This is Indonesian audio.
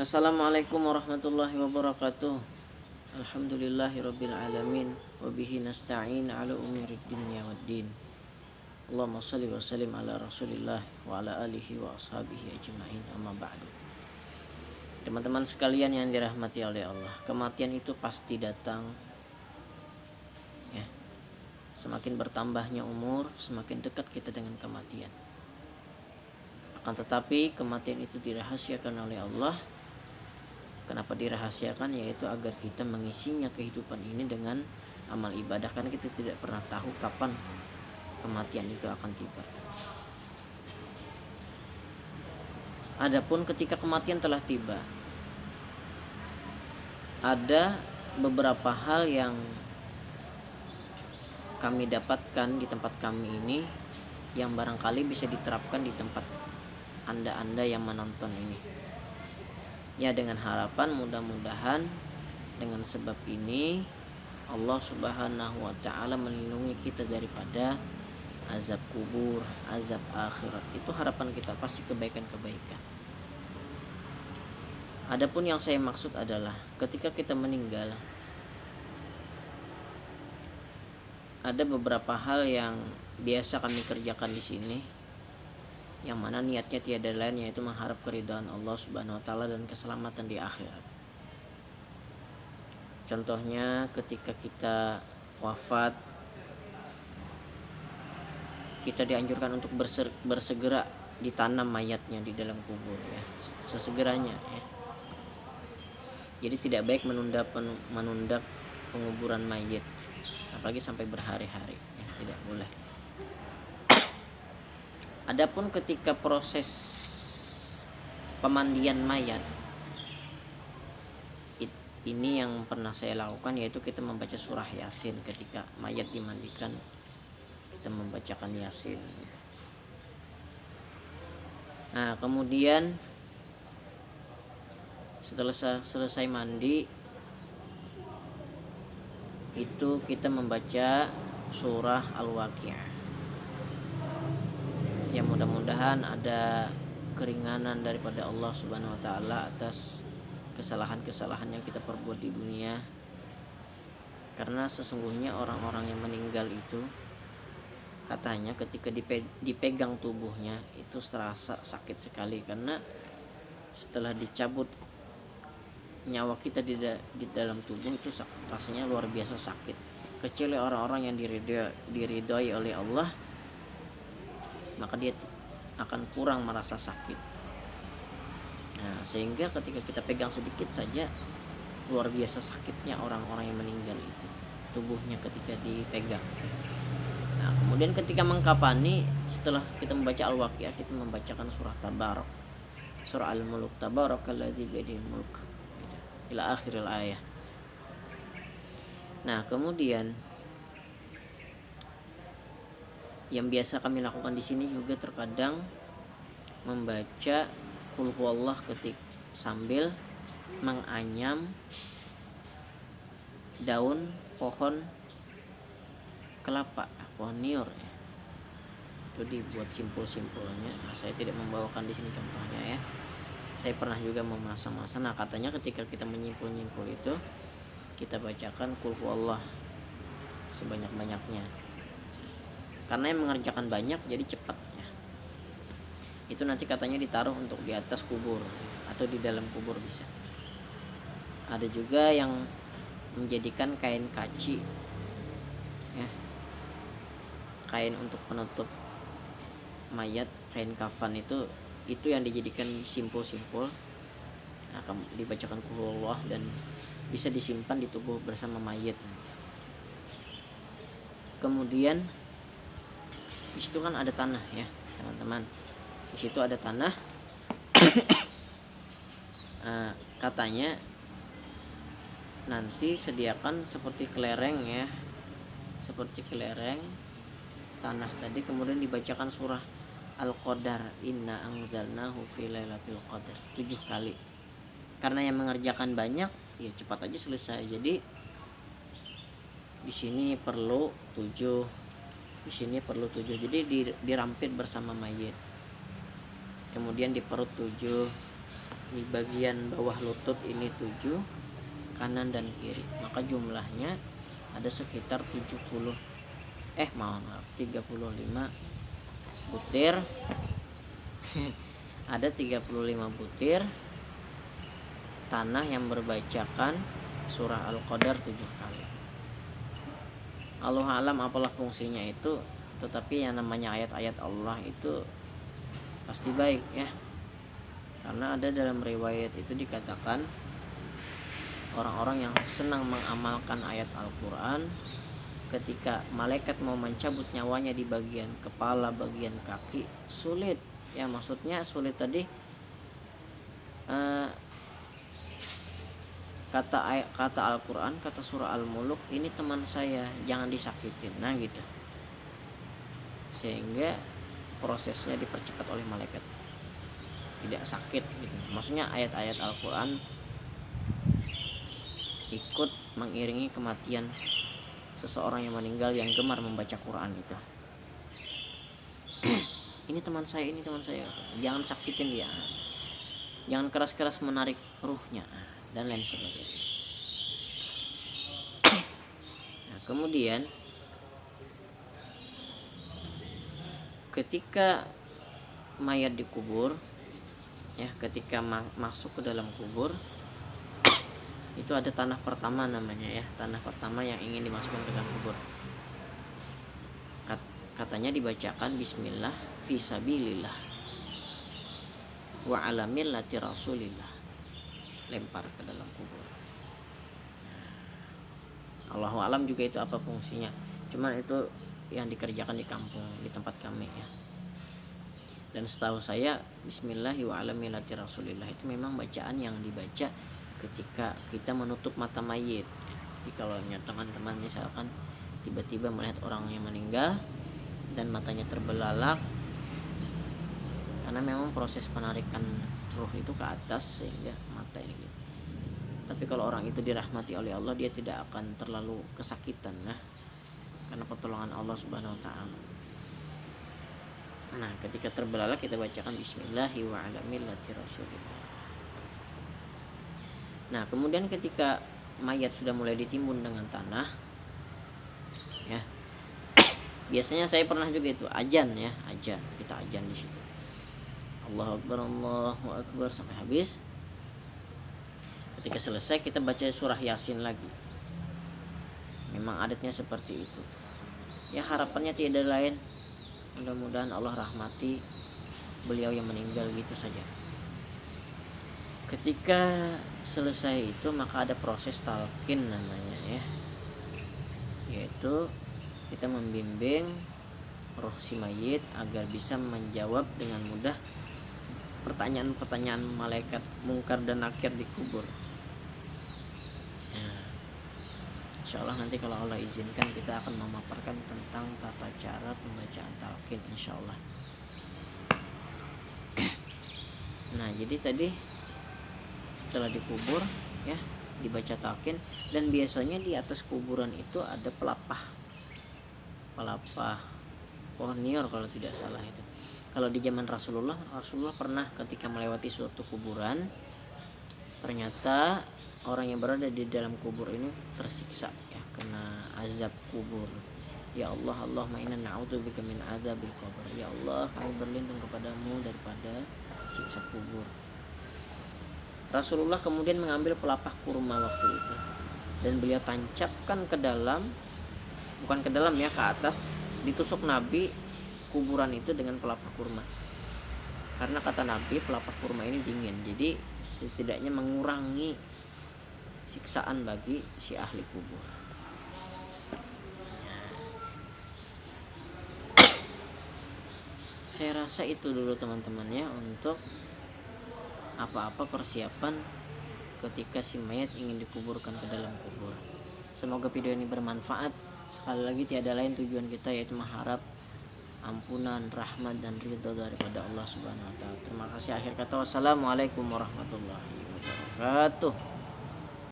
Assalamualaikum warahmatullahi wabarakatuh. Alhamdulillahirabbil alamin wa bihi nasta'in ala umuri dunya waddin. Allahumma shalli wa sallim ala Rasulillah wa ala alihi wa ashabihi ajma'in. Amma ba'du. Teman-teman sekalian yang dirahmati oleh Allah, kematian itu pasti datang. Ya. Semakin bertambahnya umur, semakin dekat kita dengan kematian. Akan tetapi kematian itu dirahasiakan oleh Allah. Kenapa dirahasiakan? Yaitu agar kita mengisinya kehidupan ini dengan amal ibadah, karena kita tidak pernah tahu kapan kematian itu akan tiba. Adapun ketika kematian telah tiba, ada beberapa hal yang kami dapatkan di tempat kami ini yang barangkali bisa diterapkan di tempat Anda yang menonton ini. Ya, dengan harapan mudah-mudahan dengan sebab ini Allah Subhanahu wa taala melindungi kita daripada azab kubur, azab akhirat. Itu harapan kita, pasti kebaikan-kebaikan. Adapun yang saya maksud adalah ketika kita meninggal, ada beberapa hal yang biasa kami kerjakan di sini, yang mana niatnya tiada lain yaitu mengharap keridhaan Allah Subhanahu wa taala dan keselamatan di akhirat. Contohnya ketika kita wafat, kita dianjurkan untuk bersegera ditanam mayatnya di dalam kubur, ya, sesegeranya, ya. Jadi tidak baik menunda penguburan mayit, apalagi sampai berhari-hari, ya, tidak boleh. Adapun ketika proses pemandian mayat, ini yang pernah saya lakukan, yaitu kita membaca surah Yasin ketika mayat dimandikan. Kita membacakan Yasin. Nah, kemudian setelah selesai mandi, itu kita membaca surah Al-Waqiah. Ya, mudah-mudahan ada keringanan daripada Allah Subhanahu wa taala atas kesalahan-kesalahan yang kita perbuat di dunia. Karena sesungguhnya orang-orang yang meninggal itu katanya ketika dipegang tubuhnya itu terasa sakit sekali, karena setelah dicabut nyawa kita di dalam tubuh itu rasanya luar biasa sakit. Kecuali orang-orang yang diridhoi oleh Allah, maka dia akan kurang merasa sakit. Nah, sehingga ketika kita pegang sedikit saja luar biasa sakitnya orang-orang yang meninggal itu, tubuhnya ketika dipegang. Nah, kemudian ketika mengkafani, setelah kita membaca Al-Waqiah, kita membacakan surah Tabarak, surah Al-Mulk, Tabarakalladzi biyadihil mulk, gitu, ila akhiril ayah. Nah, kemudian yang biasa kami lakukan di sini juga terkadang membaca Qul huwallah sambil menganyam daun pohon kelapa, pohon niur, ya. Itu dibuat simpul-simpulnya. Nah, saya tidak membawakan di sini contohnya, ya. Saya pernah juga memasak-masak. Nah, katanya ketika kita menyimpul-nyimpul itu kita bacakan Qul huwallah sebanyak-banyaknya. Karena yang mengerjakan banyak jadi cepat, ya. Itu nanti katanya ditaruh untuk di atas kubur atau di dalam kubur bisa. Ada juga yang menjadikan kain kaci, ya, kain untuk penutup mayat, kain kafan itu yang dijadikan simpul-simpul. Nah, dibacakan Qul huwallah dan bisa disimpan di tubuh bersama mayat. Kemudian di situ kan ada tanah, ya, teman-teman. Di situ ada tanah. Katanya nanti sediakan seperti kelereng, ya, seperti kelereng tanah tadi. Kemudian dibacakan surah Al-Qadar, inna anzalnahu fi lailatul qadar 7 kali. Karena yang mengerjakan banyak, ya cepat aja selesai. Jadi di sini perlu 7, di sini perlu 7, jadi dirampit bersama mayit. Kemudian di perut 7, di bagian bawah lutut ini 7, kanan dan kiri. Maka jumlahnya ada sekitar 35 butir. Ada 35 butir tanah yang berbacakan surah Al-Qadar 7 kali. Allah alam apalah fungsinya itu, tetapi yang namanya ayat-ayat Allah itu pasti baik ya. Karena ada dalam riwayat itu dikatakan orang-orang yang senang mengamalkan ayat Al-Quran, ketika malaikat mau mencabut nyawanya di bagian kepala, bagian kaki, sulit ya. Maksudnya sulit tadi kata Al-Quran, kata surah Al-Muluk, ini teman saya, jangan disakitin, nah gitu. Sehingga prosesnya dipercepat oleh malaikat, tidak sakit gitu. Maksudnya ayat-ayat Al-Quran ikut mengiringi kematian seseorang yang meninggal yang gemar membaca Quran itu. Ini teman saya, jangan sakitin dia, jangan keras-keras menarik ruhnya, dan lain sebagainya. Nah, kemudian ketika mayat dikubur ya, ketika masuk ke dalam kubur itu ada tanah pertama namanya ya, tanah pertama yang ingin dimasukkan ke dalam kubur. Katanya dibacakan bismillah fisabilillah wa ala millati rasulillah, lempar ke dalam kubur. Allahu alam juga itu apa fungsinya, cuman itu yang dikerjakan di kampung, di tempat kami ya. Dan setahu saya bismillahi wa ala millati rasulillah itu memang bacaan yang dibaca ketika kita menutup mata mayit. Jadi kalau teman-teman misalkan tiba-tiba melihat orang yang meninggal dan matanya terbelalak, karena memang proses penarikan ruh itu ke atas sehingga mata ini gitu. Tapi kalau orang itu dirahmati oleh Allah, dia tidak akan terlalu kesakitan nah, karena pertolongan Allah Subhanahu wa taala. Nah, ketika terbelalak kita bacakan bismillahi wa ala millati rasulillah. Nah, kemudian ketika mayat sudah mulai ditimbun dengan tanah ya. Biasanya saya pernah juga itu ajan ya, kita ajan di situ. Allahu akbar sampai habis. Ketika selesai kita baca surah Yasin lagi. Memang adatnya seperti itu. Ya, harapannya tidak lain, mudah-mudahan Allah rahmati beliau yang meninggal gitu saja. Ketika selesai itu maka ada proses talqin namanya ya, yaitu kita membimbing roh si mayit agar bisa menjawab dengan mudah pertanyaan-pertanyaan malaikat mungkar dan nakir di kubur. Insyaallah nanti kalau Allah izinkan kita akan memaparkan tentang tata cara pembacaan talqin insyaallah. Nah, jadi tadi setelah dikubur ya, dibaca talqin, dan biasanya di atas kuburan itu ada pelapah pohon nior kalau tidak salah itu. Kalau di zaman Rasulullah pernah ketika melewati suatu kuburan, ternyata orang yang berada di dalam kubur ini tersiksa ya, kena azab kubur. Ya Allah, Allahumma inna na'udzubika min azabil qabr. Ya Allah, kami berlindung kepadamu daripada siksa kubur. Rasulullah kemudian mengambil pelapah kurma waktu itu dan beliau tancapkan ke dalam, bukan ke dalam ya, ke atas, ditusuk Nabi kuburan itu dengan pelapah kurma. Karena kata Nabi pelapah kurma ini dingin, jadi setidaknya mengurangi siksaan bagi si ahli kubur. Saya rasa itu dulu teman-teman ya, untuk apa-apa persiapan ketika si mayat ingin dikuburkan ke dalam kubur. Semoga video ini bermanfaat. Sekali lagi tiada lain tujuan kita yaitu mengharap ampunan, rahmat dan ridho daripada Allah Subhanahu wa taala. Terima kasih. Akhir kata, wassalamualaikum warahmatullahi wabarakatuh.